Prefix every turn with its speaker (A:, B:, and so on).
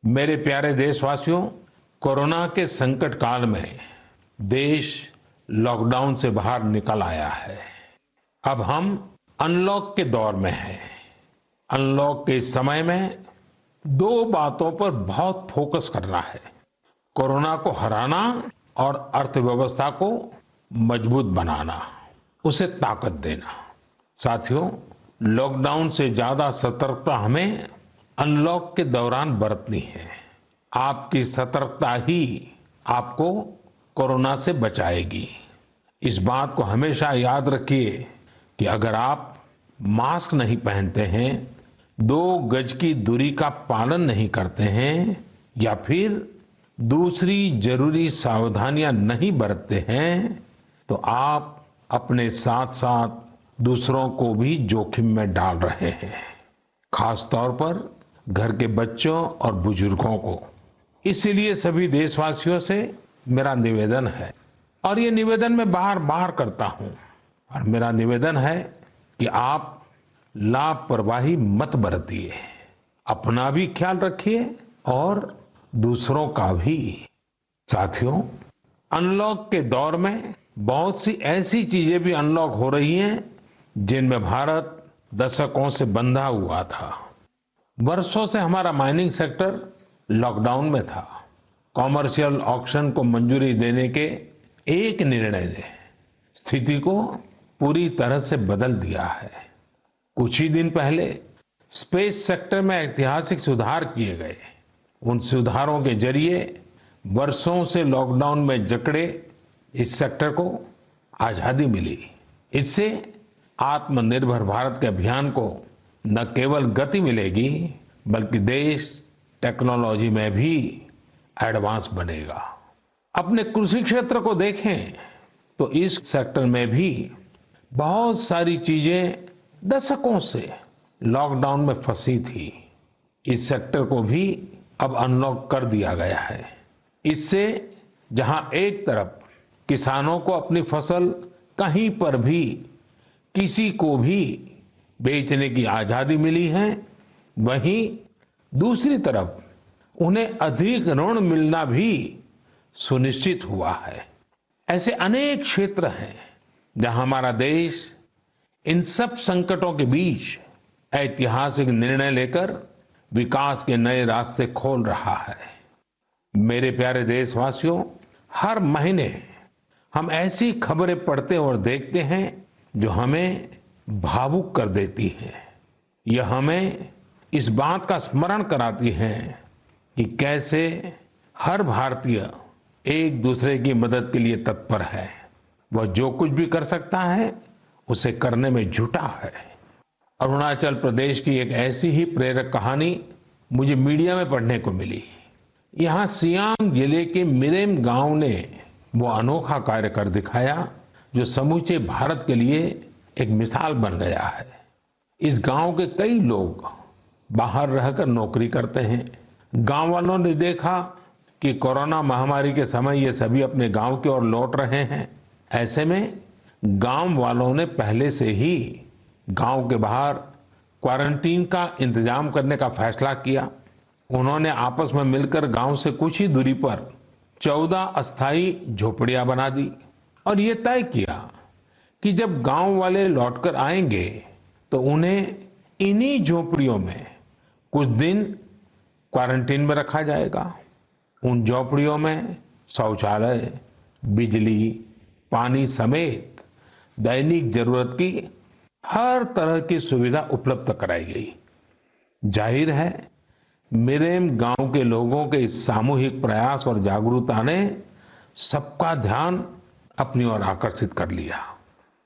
A: मेरे प्यारे देशवासियों, कोरोना के संकट काल में देश लॉकडाउन से बाहर निकल आया है। अब हम अनलॉक के दौर में हैं। अनलॉक के इस समय में दो बातों पर बहुत फोकस करना है। कोरोना को हराना और अर्थव्यवस्था को मजबूत बनाना, उसे ताकत देना। साथियों, लॉकडाउन से ज्यादा सतर्कता हमें अनलॉक के दौरान बरतनी है। आपकी सतर्कता ही आपको कोरोना से बचाएगी। इस बात को हमेशा याद रखिए कि अगर आप मास्क नहीं पहनते हैं, 2 गज की दूरी का पालन नहीं करते हैं या फिर दूसरी जरूरी सावधानियां नहीं बरतते हैं, तो आप अपने साथ साथ दूसरों को भी जोखिम में डाल रहे हैं। खास तौर पर घर के बच्चों और बुजुर्गों को। इसीलिए सभी देशवासियों से मेरा निवेदन है, और ये निवेदन मैं बार बार करता हूं, और मेरा निवेदन है कि आप लापरवाही मत बरतिए। अपना भी ख्याल रखिए और दूसरों का भी। साथियों, अनलॉक के दौर में बहुत सी ऐसी चीजें भी अनलॉक हो रही हैं जिनमें भारत दशकों से बंधा हुआ था। वर्षों से हमारा माइनिंग सेक्टर लॉकडाउन में था। कॉमर्शियल ऑक्शन को मंजूरी देने के एक निर्णय ने स्थिति को पूरी तरह से बदल दिया है। कुछ ही दिन पहले स्पेस सेक्टर में ऐतिहासिक सुधार किए गए। उन सुधारों के जरिए वर्षों से लॉकडाउन में जकड़े इस सेक्टर को आजादी मिली। इससे आत्मनिर्भर भारत के अभियान को न केवल गति मिलेगी, बल्कि देश टेक्नोलॉजी में भी एडवांस बनेगा। अपने कृषि क्षेत्र को देखें तो इस सेक्टर में भी बहुत सारी चीजें दशकों से लॉकडाउन में फंसी थी। इस सेक्टर को भी अब अनलॉक कर दिया गया है। इससे जहां एक तरफ किसानों को अपनी फसल कहीं पर भी किसी को भी बेचने की आजादी मिली है, वहीं दूसरी तरफ उन्हें अधिक ऋण मिलना भी सुनिश्चित हुआ है। ऐसे अनेक क्षेत्र हैं जहां हमारा देश इन सब संकटों के बीच ऐतिहासिक निर्णय लेकर विकास के नए रास्ते खोल रहा है। मेरे प्यारे देशवासियों, हर महीने हम ऐसी खबरें पढ़ते और देखते हैं जो हमें भावुक कर देती हैं। यह हमें इस बात का स्मरण कराती है कि कैसे हर भारतीय एक दूसरे की मदद के लिए तत्पर है। वह जो कुछ भी कर सकता है उसे करने में जुटा है। अरुणाचल प्रदेश की एक ऐसी ही प्रेरक कहानी मुझे मीडिया में पढ़ने को मिली। यहाँ सियांग जिले के मिरेम गांव ने वो अनोखा कार्य कर दिखाया जो समूचे भारत के लिए एक मिसाल बन गया है। इस गांव के कई लोग बाहर रहकर नौकरी करते हैं। गांव वालों ने देखा कि कोरोना महामारी के समय ये सभी अपने गांव की ओर लौट रहे हैं। ऐसे में गांव वालों ने पहले से ही गांव के बाहर क्वारंटीन का इंतजाम करने का फैसला किया। उन्होंने आपस में मिलकर गांव से कुछ ही दूरी पर 14 अस्थायी झोपड़ियां बना दी और ये तय किया कि जब गांव वाले लौटकर आएंगे तो उन्हें इन्हीं झोपड़ियों में कुछ दिन क्वारंटीन में रखा जाएगा। उन झोपड़ियों में शौचालय, बिजली, पानी समेत दैनिक जरूरत की हर तरह की सुविधा उपलब्ध कराई गई। जाहिर है, मिरेम गांव के लोगों के इस सामूहिक प्रयास और जागरूकता ने सबका ध्यान अपनी ओर आकर्षित कर लिया।